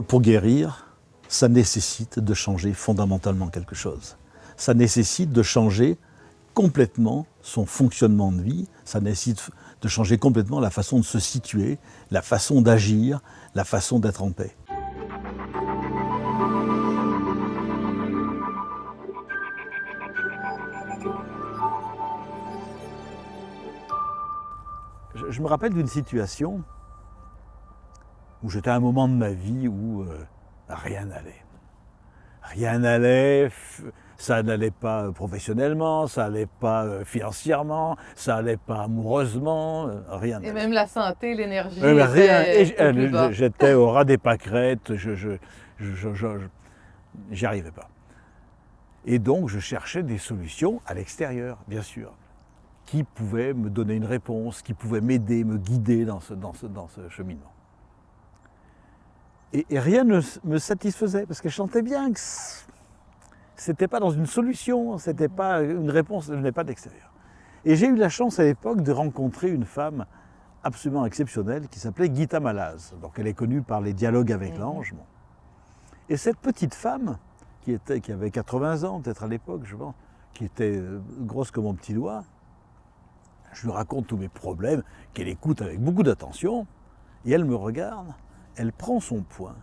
Pour guérir, ça nécessite de changer fondamentalement quelque chose. Ça nécessite de changer complètement son fonctionnement de vie, ça nécessite de changer complètement la façon de se situer, la façon d'agir, la façon d'être en paix. Je me rappelle d'une situation où j'étais à un moment de ma vie où rien n'allait. Rien n'allait, ça n'allait pas professionnellement, ça n'allait pas financièrement, ça n'allait pas amoureusement, rien n'allait. Et même la santé, l'énergie Rien. était au plus bas. J'étais au ras des pâquerettes, j'y arrivais pas. Et donc je cherchais des solutions à l'extérieur, bien sûr, qui pouvaient me donner une réponse, qui pouvaient m'aider, me guider dans ce cheminement. Et rien ne me satisfaisait, parce que je sentais bien que c'était pas dans une solution, c'était pas une réponse, je n'ai pas d'extérieur. Et j'ai eu la chance à l'époque de rencontrer une femme absolument exceptionnelle qui s'appelait Gita Malaz. Donc elle est connue par les dialogues avec l'ange. Bon. Et cette petite femme, qui avait 80 ans peut-être à l'époque, je pense, qui était grosse comme mon petit doigt, je lui raconte tous mes problèmes, qu'elle écoute avec beaucoup d'attention, et elle me regarde, elle prend son poing,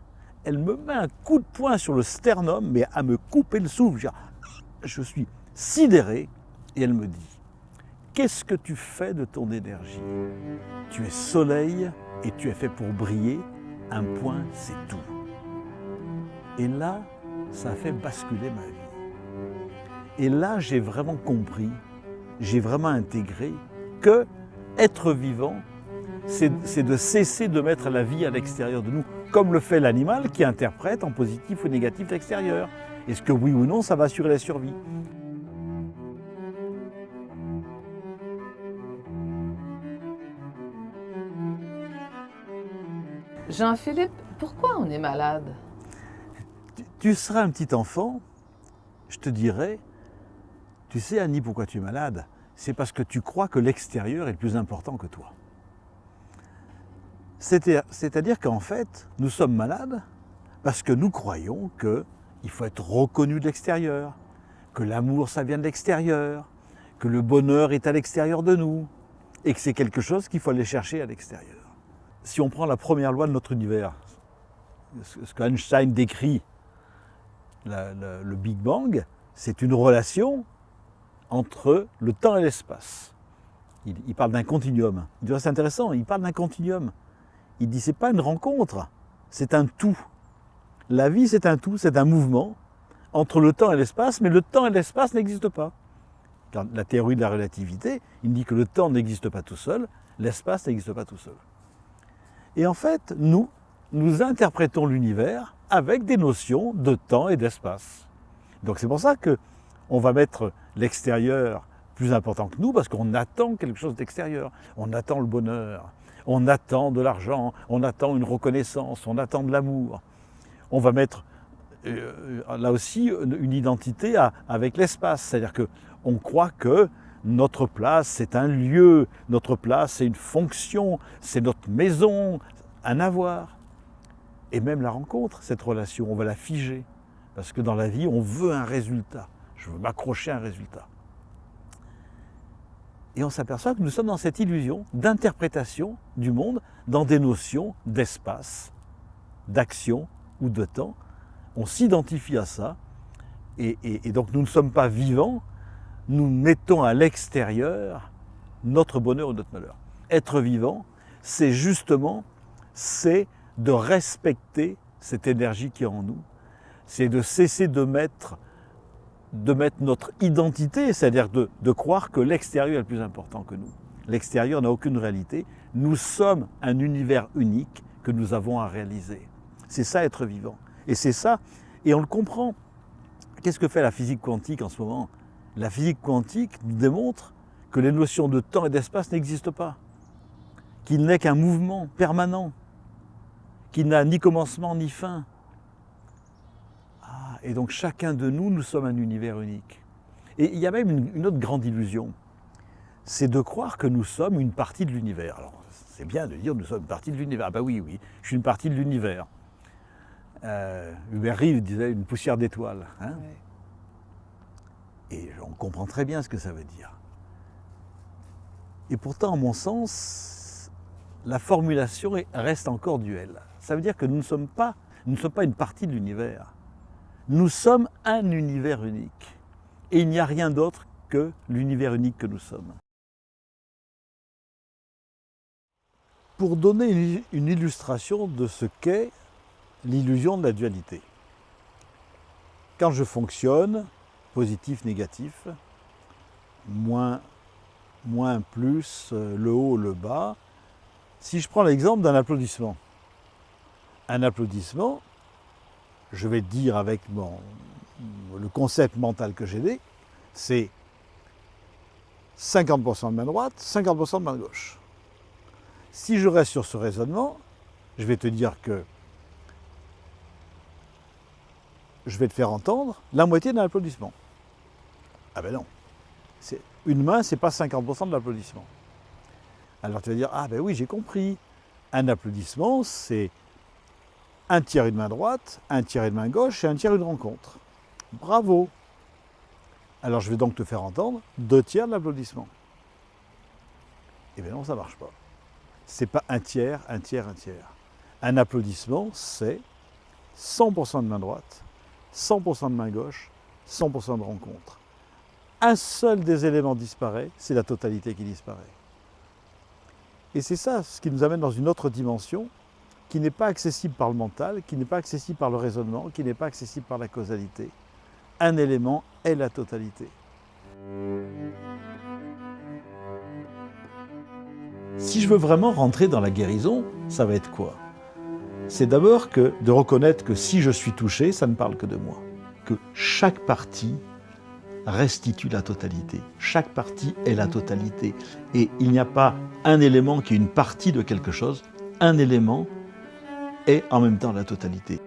elle me met un coup de poing sur le sternum, mais à me couper le souffle. Je suis sidéré, et elle me dit, qu'est-ce que tu fais de ton énergie? Tu es soleil et tu es fait pour briller, un point c'est tout. Et là, ça a fait basculer ma vie. Et là, j'ai vraiment compris, j'ai vraiment intégré que être vivant, c'est de cesser de mettre la vie à l'extérieur de nous, comme le fait l'animal qui interprète en positif ou négatif l'extérieur. Est-ce que oui ou non, ça va assurer la survie? Jean-Philippe, pourquoi on est malade? Tu seras un petit enfant, je te dirais, tu sais Annie, pourquoi tu es malade? C'est parce que tu crois que l'extérieur est le plus important que toi. C'est-à-dire qu'en fait, nous sommes malades parce que nous croyons qu'il faut être reconnu de l'extérieur, que l'amour, ça vient de l'extérieur, que le bonheur est à l'extérieur de nous, et que c'est quelque chose qu'il faut aller chercher à l'extérieur. Si on prend la première loi de notre univers, ce qu'Einstein décrit, le Big Bang, c'est une relation entre le temps et l'espace. Il parle d'un continuum. Il dit, c'est intéressant, il parle d'un continuum. Il dit, c'est pas une rencontre, c'est un tout. La vie, c'est un tout, c'est un mouvement entre le temps et l'espace, mais le temps et l'espace n'existent pas. Dans la théorie de la relativité, il dit que le temps n'existe pas tout seul, l'espace n'existe pas tout seul. Et en fait, nous interprétons l'univers avec des notions de temps et d'espace. Donc c'est pour ça qu'on va mettre l'extérieur plus important que nous, parce qu'on attend quelque chose d'extérieur. On attend le bonheur, on attend de l'argent, on attend une reconnaissance, on attend de l'amour. On va mettre là aussi une identité avec l'espace, c'est-à-dire qu'on croit que notre place c'est un lieu, notre place c'est une fonction, c'est notre maison, un avoir. Et même la rencontre, cette relation, on va la figer, parce que dans la vie on veut un résultat, je veux m'accrocher à un résultat. Et on s'aperçoit que nous sommes dans cette illusion d'interprétation du monde dans des notions d'espace, d'action ou de temps. On s'identifie à ça et donc nous ne sommes pas vivants, nous mettons à l'extérieur notre bonheur ou notre malheur. Être vivant, c'est justement, c'est de respecter cette énergie qui est en nous, c'est de cesser de mettre notre identité, c'est-à-dire de croire que l'extérieur est le plus important que nous. L'extérieur n'a aucune réalité. Nous sommes un univers unique que nous avons à réaliser. C'est ça être vivant. Et c'est ça, et on le comprend. Qu'est-ce que fait la physique quantique en ce moment? La physique quantique nous démontre que les notions de temps et d'espace n'existent pas, qu'il n'est qu'un mouvement permanent, qu'il n'a ni commencement ni fin. Et donc chacun de nous, nous sommes un univers unique. Et il y a même une autre grande illusion, c'est de croire que nous sommes une partie de l'univers. Alors c'est bien de dire que nous sommes une partie de l'univers. Ah ben oui, je suis une partie de l'univers. Hubert Reeves disait une poussière d'étoiles. Hein. Ouais. Et on comprend très bien ce que ça veut dire. Et pourtant, à mon sens, la formulation reste encore duelle. Ça veut dire que nous ne sommes pas une partie de l'univers. Nous sommes un univers unique. Et il n'y a rien d'autre que l'univers unique que nous sommes. Pour donner une illustration de ce qu'est l'illusion de la dualité. Quand je fonctionne, positif, négatif, moins, plus, le haut, le bas, si je prends l'exemple d'un applaudissement, un applaudissement, je vais dire avec le concept mental que j'ai, c'est 50% de main droite, 50% de main gauche. Si je reste sur ce raisonnement, je vais te dire que je vais te faire entendre la moitié d'un applaudissement. Ah ben non. Une main, c'est pas 50% de l'applaudissement. Alors tu vas dire, ah ben oui, j'ai compris. Un applaudissement, c'est un tiers une main droite, un tiers une main gauche et un tiers une rencontre. Bravo. Alors je vais donc te faire entendre 2 tiers de l'applaudissement. Eh bien non, ça ne marche pas. C'est pas un tiers, un tiers, un tiers. Un applaudissement, c'est 100% de main droite, 100% de main gauche, 100% de rencontre. Un seul des éléments disparaît, c'est la totalité qui disparaît. Et c'est ça ce qui nous amène dans une autre dimension qui n'est pas accessible par le mental, qui n'est pas accessible par le raisonnement, qui n'est pas accessible par la causalité. Un élément est la totalité. Si je veux vraiment rentrer dans la guérison, ça va être quoi? C'est d'abord de reconnaître que si je suis touché, ça ne parle que de moi. Que chaque partie restitue la totalité. Chaque partie est la totalité. Et il n'y a pas un élément qui est une partie de quelque chose. Un élément est en même temps la totalité.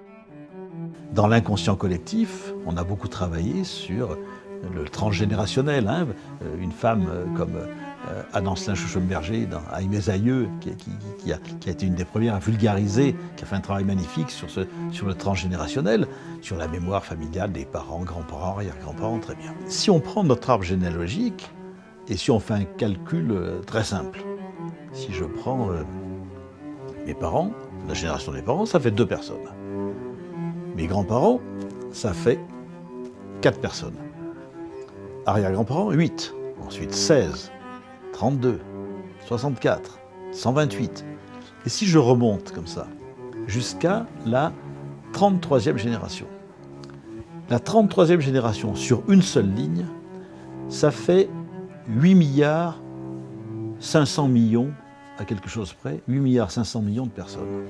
Dans l'inconscient collectif, on a beaucoup travaillé sur le transgénérationnel. Hein. Une femme comme Anne-Ancelin Chouchomberger, à Aimé Aïeux, qui a été une des premières à vulgariser, qui a fait un travail magnifique sur le transgénérationnel, sur la mémoire familiale des parents, grands-parents, arrière-grands-parents, très bien. Si on prend notre arbre généalogique, et si on fait un calcul très simple, si je prends mes parents, la génération des parents, ça fait 2 personnes. Mes grands-parents, ça fait 4 personnes. Arrière-grands-parents, 8. Ensuite 16, 32, 64, 128. Et si je remonte comme ça, jusqu'à la 33e génération. La 33e génération, sur une seule ligne, ça fait 8 milliards 500 millions, à quelque chose près, 8 milliards 500 millions de personnes.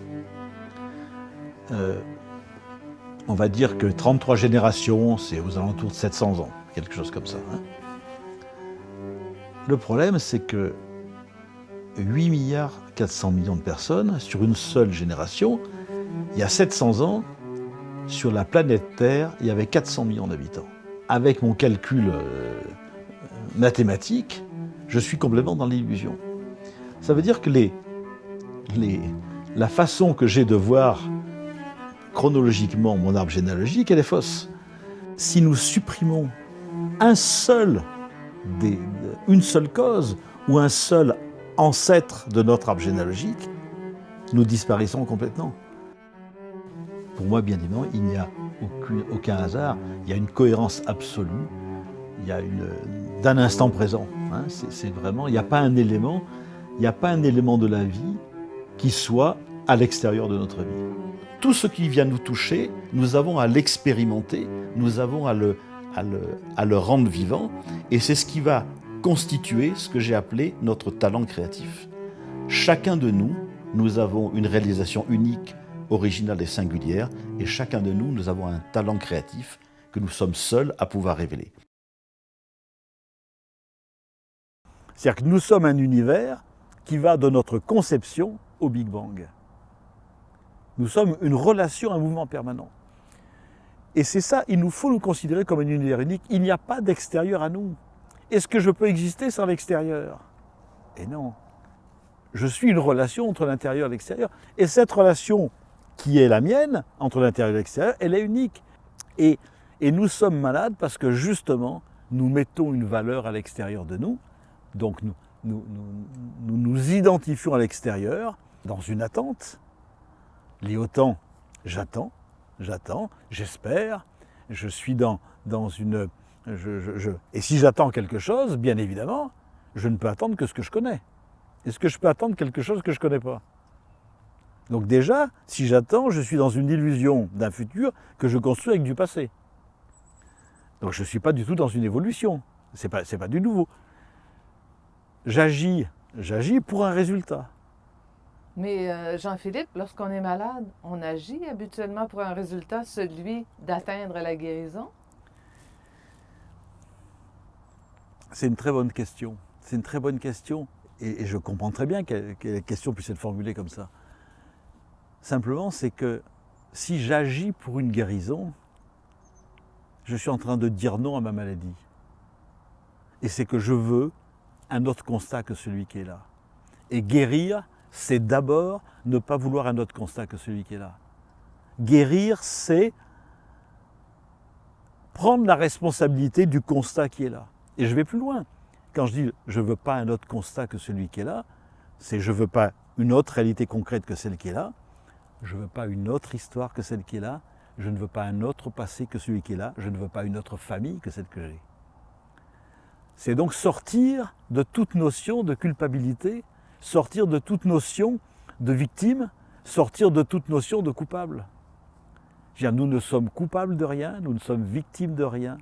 On va dire que 33 générations, c'est aux alentours de 700 ans, quelque chose comme ça. Hein. Le problème, c'est que 8 milliards 400 millions de personnes, sur une seule génération, il y a 700 ans, sur la planète Terre, il y avait 400 millions d'habitants. Avec mon calcul mathématique, je suis complètement dans l'illusion. Ça veut dire que la façon que j'ai de voir chronologiquement mon arbre généalogique, elle est fausse. Si nous supprimons une seule cause ou un seul ancêtre de notre arbre généalogique, nous disparaissons complètement. Pour moi, bien évidemment, il n'y a aucun hasard, il y a une cohérence absolue, il y a d'un instant présent. Hein, c'est vraiment, il n'y a pas un élément de la vie qui soit à l'extérieur de notre vie. Tout ce qui vient nous toucher, nous avons à l'expérimenter, nous avons à le rendre vivant, et c'est ce qui va constituer ce que j'ai appelé notre talent créatif. Chacun de nous, nous avons une réalisation unique, originale et singulière, et chacun de nous, nous avons un talent créatif que nous sommes seuls à pouvoir révéler. C'est-à-dire que nous sommes un univers qui va de notre conception au Big Bang. Nous sommes une relation, un mouvement permanent. Et c'est ça, il nous faut nous considérer comme un univers unique. Il n'y a pas d'extérieur à nous. Est-ce que je peux exister sans l'extérieur? Et non. Je suis une relation entre l'intérieur et l'extérieur. Et cette relation qui est la mienne, entre l'intérieur et l'extérieur, elle est unique. Et nous sommes malades parce que justement, nous mettons une valeur à l'extérieur de nous. Donc nous identifions à l'extérieur dans une attente. Lié au temps, j'attends, j'espère, je suis dans une... Et si j'attends quelque chose, bien évidemment, je ne peux attendre que ce que je connais. Est-ce que je peux attendre quelque chose que je ne connais pas? Donc déjà, si j'attends, je suis dans une illusion d'un futur que je construis avec du passé. Donc je ne suis pas du tout dans une évolution, c'est pas du nouveau. J'agis pour un résultat. Mais Jean-Philippe, lorsqu'on est malade, on agit habituellement pour un résultat, celui d'atteindre la guérison? C'est une très bonne question. C'est une très bonne question. Et je comprends très bien que la question puisse être formulée comme ça. Simplement, c'est que si j'agis pour une guérison, je suis en train de dire non à ma maladie. Et c'est que je veux un autre constat que celui qui est là. Et guérir, c'est d'abord ne pas vouloir un autre constat que celui qui est là. Guérir, c'est prendre la responsabilité du constat qui est là. Et je vais plus loin. Quand je dis je ne veux pas un autre constat que celui qui est là, c'est je ne veux pas une autre réalité concrète que celle qui est là, je ne veux pas une autre histoire que celle qui est là, je ne veux pas un autre passé que celui qui est là, je ne veux pas une autre famille que celle que j'ai. C'est donc sortir de toute notion de culpabilité, sortir de toute notion de victime, sortir de toute notion de coupable. Nous ne sommes coupables de rien, nous ne sommes victimes de rien.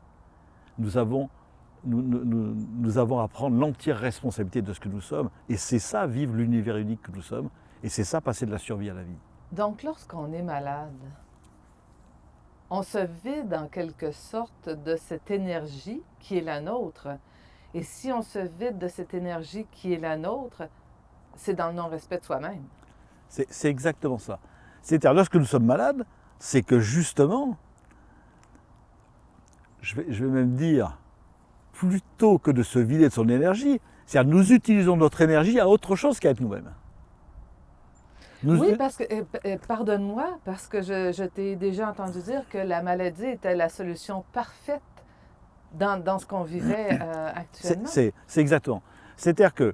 Nous avons à prendre l'entière responsabilité de ce que nous sommes. Et c'est ça, vivre l'univers unique que nous sommes. Et c'est ça, passer de la survie à la vie. Donc, lorsqu'on est malade, on se vide en quelque sorte de cette énergie qui est la nôtre. Et si on se vide de cette énergie qui est la nôtre, c'est dans le non-respect de soi-même. C'est exactement ça. C'est-à-dire, lorsque nous sommes malades, c'est que justement, je vais même dire, plutôt que de se vider de son énergie, c'est-à-dire nous utilisons notre énergie à autre chose qu'à être nous-mêmes. Oui, parce que, pardonne-moi, parce que je t'ai déjà entendu dire que la maladie était la solution parfaite dans ce qu'on vivait actuellement. C'est exactement. C'est-à-dire que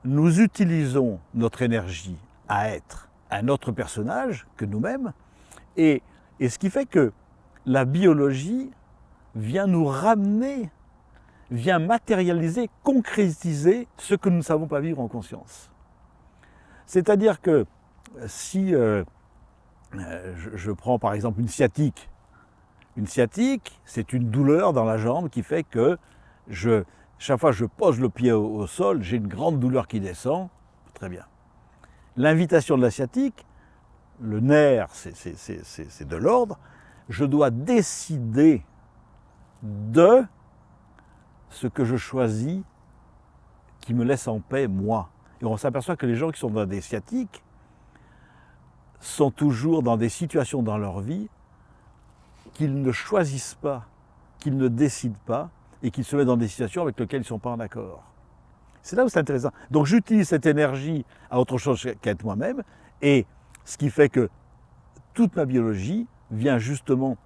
nous utilisons notre énergie à être un autre personnage que nous-mêmes, et ce qui fait que la biologie vient nous ramener, vient matérialiser, concrétiser ce que nous ne savons pas vivre en conscience. C'est-à-dire que si je prends par exemple une sciatique, c'est une douleur dans la jambe qui fait que chaque fois que je pose le pied au sol, j'ai une grande douleur qui descend. Très bien. L'invitation de la sciatique, le nerf, c'est de l'ordre. Je dois décider de ce que je choisis qui me laisse en paix, moi. Et on s'aperçoit que les gens qui sont dans des sciatiques sont toujours dans des situations dans leur vie qu'ils ne choisissent pas, qu'ils ne décident pas, et qu'ils se mettent dans des situations avec lesquelles ils ne sont pas en accord. C'est là où c'est intéressant. Donc j'utilise cette énergie à autre chose qu'à être moi-même, et ce qui fait que toute ma biologie vient justement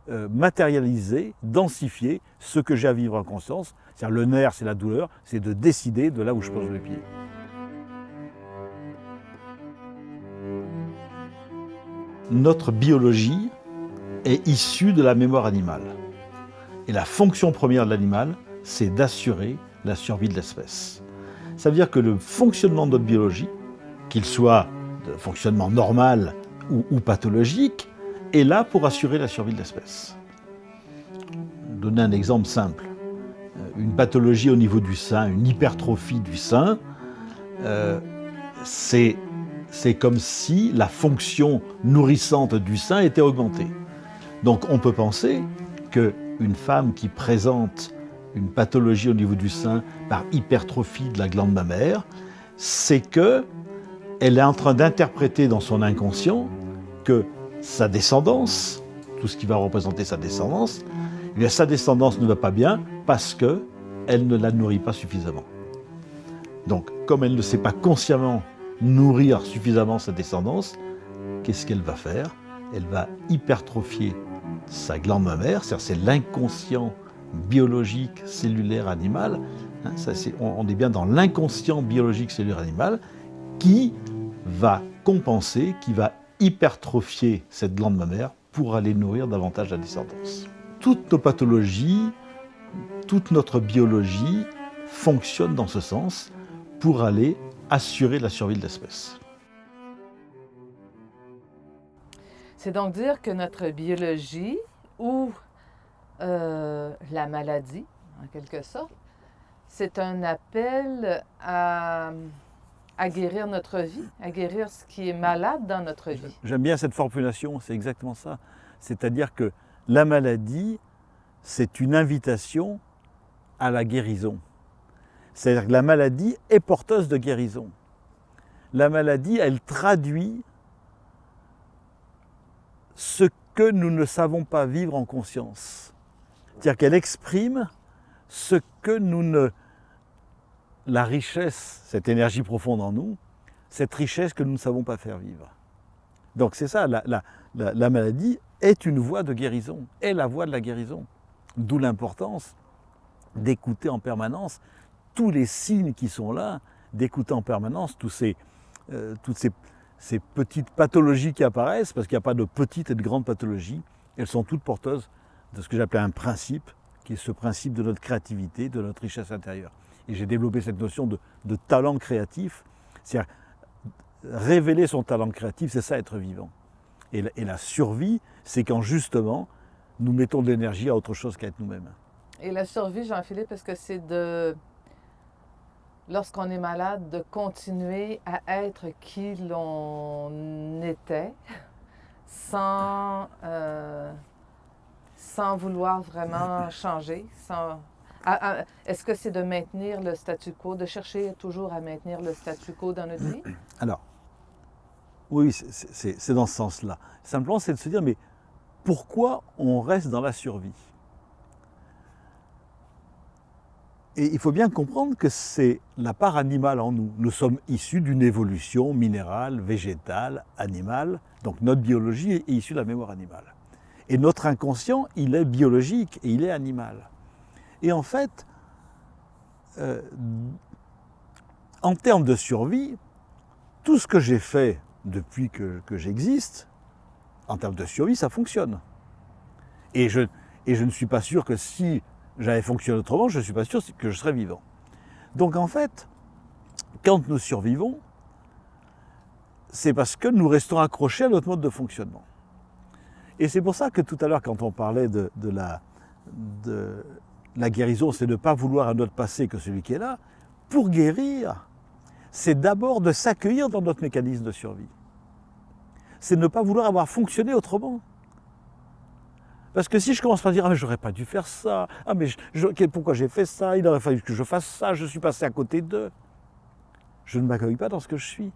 matérialiser, densifier ce que j'ai à vivre en conscience. C'est-à-dire le nerf, c'est la douleur, c'est de décider de là où je pose le pied. Notre biologie est issue de la mémoire animale. Et la fonction première de l'animal, c'est d'assurer la survie de l'espèce. Ça veut dire que le fonctionnement de notre biologie, qu'il soit de fonctionnement normal ou pathologique, est là pour assurer la survie de l'espèce. Donner un exemple simple. Une pathologie au niveau du sein, une hypertrophie du sein, c'est comme si la fonction nourrissante du sein était augmentée. Donc on peut penser qu'une femme qui présente une pathologie au niveau du sein par hypertrophie de la glande mammaire, c'est qu'elle est en train d'interpréter dans son inconscient que sa descendance, tout ce qui va représenter sa descendance, eh bien, sa descendance ne va pas bien parce qu'elle ne la nourrit pas suffisamment. Donc, comme elle ne sait pas consciemment nourrir suffisamment sa descendance, qu'est-ce qu'elle va faire? Elle va hypertrophier sa glande mammaire, c'est-à-dire c'est l'inconscient biologique cellulaire animal, hein, on est bien dans l'inconscient biologique cellulaire animal, qui va compenser, qui va hypertrophier cette glande mammaire pour aller nourrir davantage la descendance. Toutes nos pathologies, toute notre biologie fonctionne dans ce sens pour aller assurer la survie de l'espèce. C'est donc dire que notre biologie ou la maladie, en quelque sorte, c'est un appel à guérir notre vie, à guérir ce qui est malade dans notre vie. J'aime bien cette formulation, c'est exactement ça. C'est-à-dire que la maladie, c'est une invitation à la guérison. C'est-à-dire que la maladie est porteuse de guérison. La maladie, elle traduit ce que nous ne savons pas vivre en conscience. C'est-à-dire qu'elle exprime ce que nous ne... La richesse, cette énergie profonde en nous, cette richesse que nous ne savons pas faire vivre. Donc c'est ça, la maladie est une voie de guérison, est la voie de la guérison. D'où l'importance d'écouter en permanence tous les signes qui sont là, d'écouter en permanence toutes ces petites pathologies qui apparaissent, parce qu'il n'y a pas de petites et de grandes pathologies, elles sont toutes porteuses de ce que j'appelais un principe, qui est ce principe de notre créativité, de notre richesse intérieure. Et j'ai développé cette notion de talent créatif, c'est-à-dire révéler son talent créatif, c'est ça être vivant. Et la survie, c'est quand justement nous mettons de l'énergie à autre chose qu'à être nous-mêmes. Et la survie, Jean-Philippe, est-ce que c'est de, lorsqu'on est malade, de continuer à être qui l'on était sans vouloir vraiment changer, est-ce que c'est de maintenir le statu quo, de chercher toujours à maintenir le statu quo dans notre vie? Alors, oui, c'est dans ce sens-là. Simplement, c'est de se dire, mais pourquoi on reste dans la survie? Et il faut bien comprendre que c'est la part animale en nous. Nous sommes issus d'une évolution minérale, végétale, animale. Donc notre biologie est issue de la mémoire animale. Et notre inconscient, il est biologique et il est animal. Et en fait, en termes de survie, tout ce que j'ai fait depuis que j'existe, en termes de survie, ça fonctionne. Et je ne suis pas sûr que si j'avais fonctionné autrement, je ne suis pas sûr que je serais vivant. Donc en fait, quand nous survivons, c'est parce que nous restons accrochés à notre mode de fonctionnement. Et c'est pour ça que tout à l'heure, quand on parlait de la guérison, c'est de ne pas vouloir un autre passé que celui qui est là. Pour guérir, c'est d'abord de s'accueillir dans notre mécanisme de survie. C'est de ne pas vouloir avoir fonctionné autrement. Parce que si je commence par dire « Ah, mais j'aurais pas dû faire ça. Ah, mais pourquoi j'ai fait ça? Il aurait fallu que je fasse ça. Je suis passé à côté d'eux. » Je ne m'accueille pas dans ce que je suis.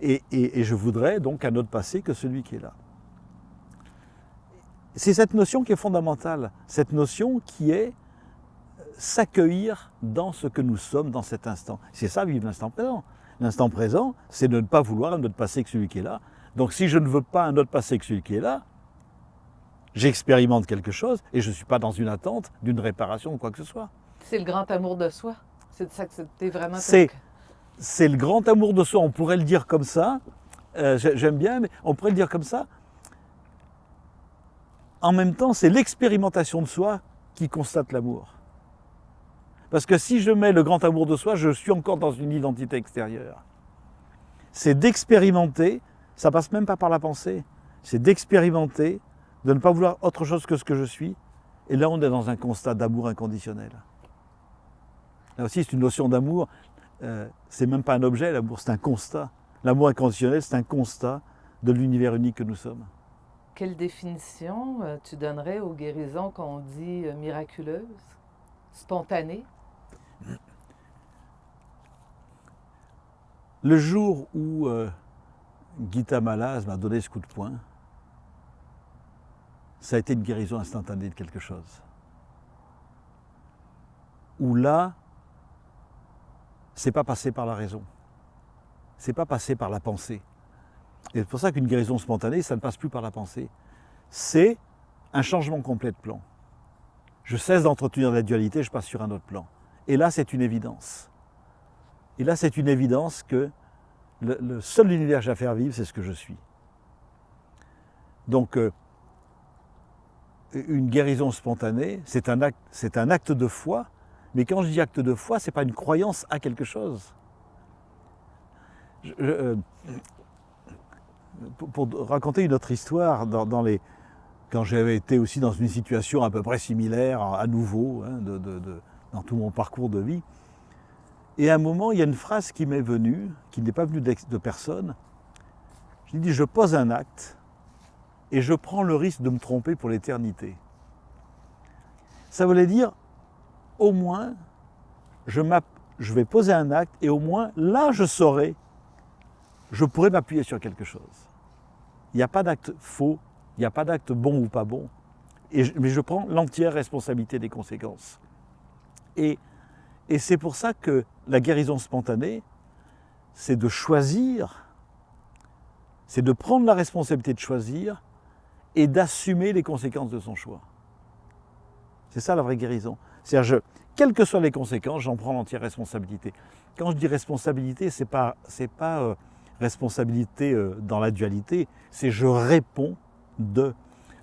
Et je voudrais donc un autre passé que celui qui est là. C'est cette notion qui est fondamentale. Cette notion qui est s'accueillir dans ce que nous sommes dans cet instant. C'est ça, vivre l'instant présent. L'instant présent, c'est de ne pas vouloir un autre passé que celui qui est là. Donc si je ne veux pas un autre passé que celui qui est là, j'expérimente quelque chose et je ne suis pas dans une attente d'une réparation ou quoi que ce soit. C'est le grand amour de soi. C'est de s'accepter vraiment. C'est le grand amour de soi, on pourrait le dire comme ça. J'aime bien, mais on pourrait le dire comme ça. En même temps, c'est l'expérimentation de soi qui constate l'amour. Parce que si je mets le grand amour de soi, je suis encore dans une identité extérieure. C'est d'expérimenter, ça passe même pas par la pensée, c'est d'expérimenter, de ne pas vouloir autre chose que ce que je suis. Et là, on est dans un constat d'amour inconditionnel. Là aussi, c'est une notion d'amour, c'est même pas un objet, l'amour, c'est un constat. L'amour inconditionnel, c'est un constat de l'univers unique que nous sommes. Quelle définition tu donnerais aux guérisons qu'on dit miraculeuses, spontanées? Le jour où Gita Malaz m'a donné ce coup de poing, ça a été une guérison instantanée de quelque chose. Où là, c'est pas passé par la raison, c'est pas passé par la pensée, Et c'est pour ça qu'une guérison spontanée, ça ne passe plus par la pensée. C'est un changement complet de plan. Je cesse d'entretenir la dualité, je passe sur un autre plan. Et là, c'est une évidence. Et là, c'est une évidence que le seul univers que j'ai à faire vivre, c'est ce que je suis. Donc, une guérison spontanée, c'est un acte de foi, mais quand je dis acte de foi, ce n'est pas une croyance à quelque chose. Pour raconter une autre histoire, quand j'avais été aussi dans une situation à peu près similaire, à nouveau, hein, dans tout mon parcours de vie, et à un moment, il y a une phrase qui m'est venue, qui n'est pas venue de personne. Je dis, je pose un acte et je prends le risque de me tromper pour l'éternité. Ça voulait dire, au moins, je vais poser un acte et au moins, là, je pourrais m'appuyer sur quelque chose. Il n'y a pas d'acte faux, il n'y a pas d'acte bon ou pas bon, mais je prends l'entière responsabilité des conséquences. Et c'est pour ça que la guérison spontanée, c'est de choisir, c'est de prendre la responsabilité de choisir et d'assumer les conséquences de son choix. C'est ça la vraie guérison. C'est-à-dire, quelles que soient les conséquences, j'en prends l'entière responsabilité. Quand je dis responsabilité, c'est pas responsabilité dans la dualité, c'est je réponds de.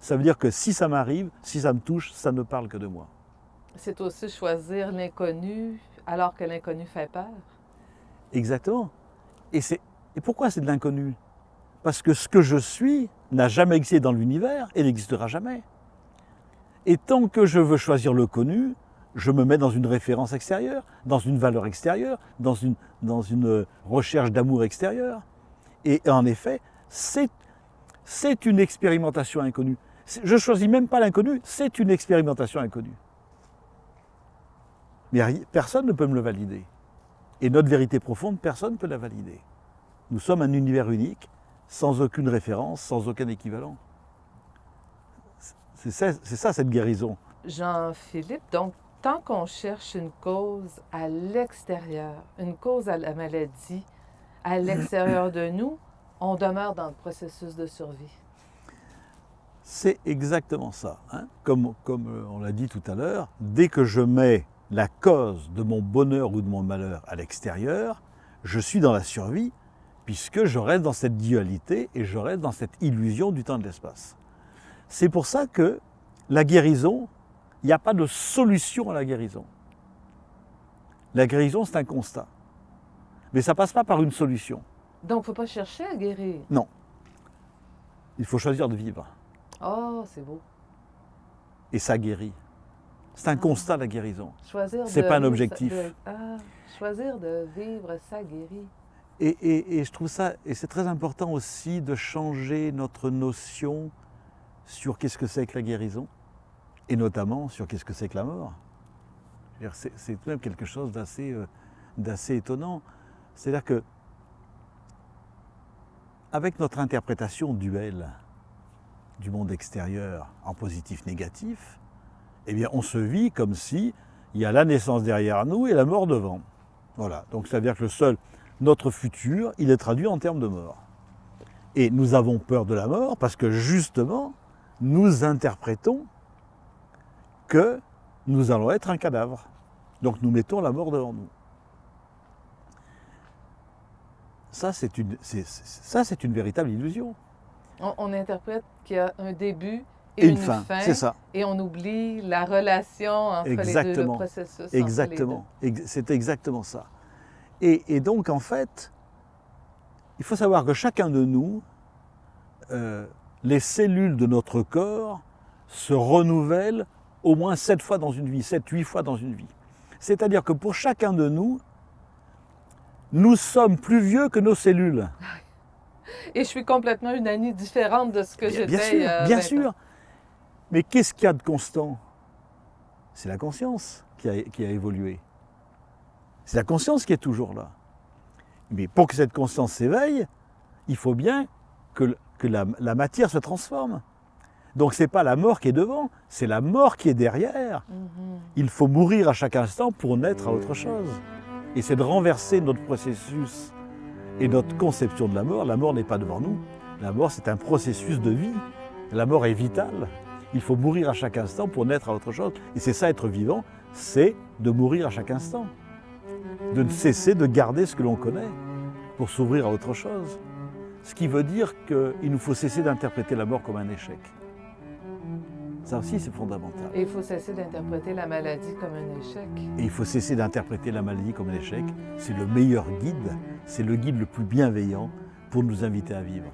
Ça veut dire que si ça m'arrive, si ça me touche, ça ne parle que de moi. C'est aussi choisir l'inconnu alors que l'inconnu fait peur. Exactement. Et pourquoi c'est de l'inconnu? Parce que ce que je suis n'a jamais existé dans l'univers et n'existera jamais. Et tant que je veux choisir le connu, je me mets dans une référence extérieure, dans une valeur extérieure, dans une recherche d'amour extérieur. Et en effet, c'est une expérimentation inconnue. Je ne choisis même pas l'inconnu, c'est une expérimentation inconnue. Mais personne ne peut me le valider. Et notre vérité profonde, personne ne peut la valider. Nous sommes un univers unique, sans aucune référence, sans aucun équivalent. C'est ça cette guérison. Jean-Philippe, donc, tant qu'on cherche une cause à l'extérieur, une cause à la maladie, à l'extérieur de nous, on demeure dans le processus de survie. C'est exactement ça. Hein. Comme on l'a dit tout à l'heure, dès que je mets la cause de mon bonheur ou de mon malheur à l'extérieur, je suis dans la survie, puisque je reste dans cette dualité et je reste dans cette illusion du temps et de l'espace. C'est pour ça que la guérison, il n'y a pas de solution à la guérison. La guérison, c'est un constat. Mais ça ne passe pas par une solution. Donc, il ne faut pas chercher à guérir. Non. Il faut choisir de vivre. Oh, c'est beau. Et ça guérit. C'est un constat, la guérison. Choisir c'est pas un objectif. Choisir de vivre, ça guérit. Et je trouve ça, et c'est très important aussi de changer notre notion sur qu'est-ce que c'est que la guérison, et notamment sur qu'est-ce que c'est que la mort. C'est tout de même quelque chose d'assez étonnant. C'est-à-dire que, avec notre interprétation duelle du monde extérieur en positif-négatif, eh bien on se vit comme si il y a la naissance derrière nous et la mort devant. Voilà, donc ça veut dire que notre futur, il est traduit en termes de mort. Et nous avons peur de la mort parce que justement, nous interprétons que nous allons être un cadavre. Donc nous mettons la mort devant nous. Ça, c'est une véritable illusion. On interprète qu'il y a un début et une fin, c'est ça. Et on oublie la relation entre les deux, le processus Exactement. entre les deux. C'est exactement ça. Et donc, en fait, il faut savoir que chacun de nous, les cellules de notre corps se renouvellent au moins 7 fois dans une vie, 7-8 fois dans une vie. C'est-à-dire que pour chacun de nous, nous sommes plus vieux que nos cellules. Et je suis complètement une Annie différente de ce que j'étais. Bien sûr. Mais qu'est-ce qu'il y a de constant? C'est la conscience qui a évolué. C'est la conscience qui est toujours là. Mais pour que cette conscience s'éveille, il faut bien que la matière se transforme. Donc ce n'est pas la mort qui est devant, c'est la mort qui est derrière. Il faut mourir à chaque instant pour naître à autre chose. Et c'est de renverser notre processus Et notre conception de la mort n'est pas devant nous. La mort, c'est un processus de vie. La mort est vitale. Il faut mourir à chaque instant pour naître à autre chose. Et c'est ça, être vivant, c'est de mourir à chaque instant. De ne cesser de garder ce que l'on connaît pour s'ouvrir à autre chose. Ce qui veut dire qu'il nous faut cesser d'interpréter la mort comme un échec. Ça aussi, c'est fondamental. Et il faut cesser d'interpréter la maladie comme un échec. Et il faut cesser d'interpréter la maladie comme un échec. C'est le meilleur guide, c'est le guide le plus bienveillant pour nous inviter à vivre.